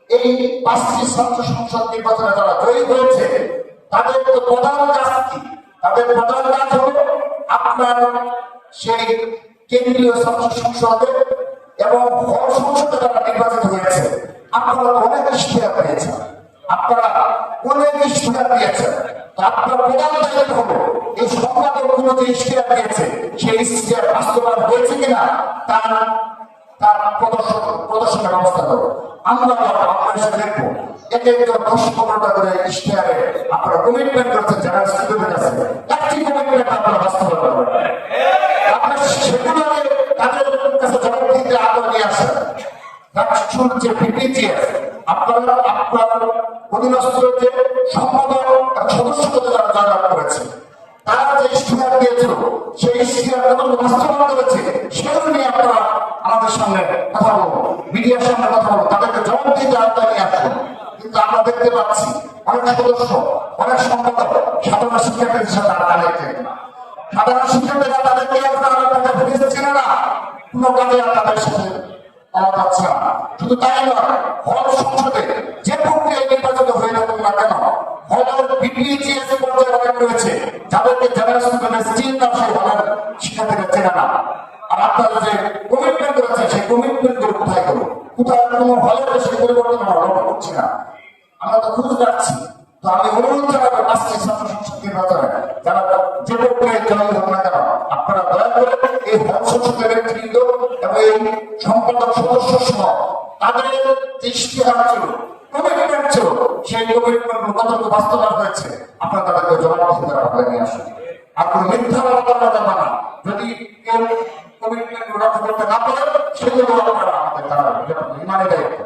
এই 5টি ছাত্র সংসদ নির্বাচনে যারা জয়ী হয়েছে তাদের তো প্রধান কাজ কি? তাদের প্রধান কাজ হলো আপনার সেই কেন্দ্রীয় ছাত্র সংসদে এবং হল সংসদে যারা নির্বাচিত হয়েছে আপনারা অনেক ইশতেহার পেয়েছেন, আপনারা অনেক ইশতেহার দিয়েছেন। আপনার প্রধান দায়িত্ব হলো এই সংখ্যালঘুগুলো যে ইশতেহার দিয়েছে সেই ইশতেহার বাস্তবায়ন হয়েছে কিনা তার প্রদর্শনের ব্যবস্থা করো। আমরা আপনার সাথে দেখবো এক একজন 10-15টা করে ইশতেহারে আপনারা কমিটমেন্ট করছেন যারা স্টুডেন্ট আছে, একটি কমিটমেন্ট আপনারা বাস্তবায়ন করবেন। আপনার সেগুলোকে তাদের কাছে জবাব দিতে আগ্রহ নিয়ে আসেন। রাষ্ট্রীয় যে বিপিজিএস আপনারা আপনার অধীনস্থ যে সম্পাদক সদস্যদের যারা জয়লাভ করেছে তারা যে ইশতেহার দিয়েছিল সেই ইশতেহার বাস্তবায়ন করেছে সেগুলো নিয়ে আপনারা আমাদের সামনে কথা বলবো, মিডিয়ার সামনে কথা বলবো, তাদেরকে জবাব দিতে আওতায় নিয়ে আসবো। কিন্তু আমরা দেখতে পাচ্ছি অনেক সদস্য অনেক সম্পাদক সাধারণ শিক্ষার্থীদের সাথে আড়ালে সাধারণ শিক্ষার্থীরা তাদেরকে আপনারা ভেবেছে না কোনো কাজে তাদের সাথে পাওয়া যাচ্ছে না। শুধু তাই নয়, হল সংসদে যে প্রক্রিয়ায় নির্বাচিত হয়ে থাকুক না কেন হলের বিপিজিএস পর্যায়ে অনেক রয়েছে যাদেরকে জেনারেল স্টুডেন্ট চিন না সেই হলের শিক্ষার্থীরা চেনে না। আর আপনারা যে কমিটমেন্ট করেছে সেই কমিটমেন্ট গুলো কোথায় গেল? কোথায় কোনো হলের সেই পরিবর্তন আমরা লক্ষ্য করছি না, আমরা তো খুঁজে যাচ্ছি। তো আমি অনুরোধ জানাবো আজকে ছাত্র সংসদ নির্বাচনে যারা যে প্রক্রিয়ায় জয়ী হোক না কেন আপনারা দয়া করে এই হল সংসদের নেতৃবৃন্দ এবং এই সম্পাদক সদস্য সহ তাদের যে ইশতেহার ছিল কমিটমেন্ট ছিল সেই কমিটমেন্ট কতটুকু বাস্তবায়ন হয়েছে আপনারা তাদেরকে জবাবদিহিতার আওতায় নিয়ে আসুন। আর কোনো মিথ্যা বলা যাবে না। যদি কেউ কমিটমেন্ট রক্ষা করতে না পারে সেগুলো আপনারা আমাদের তারা ইমানে দায়িত্ব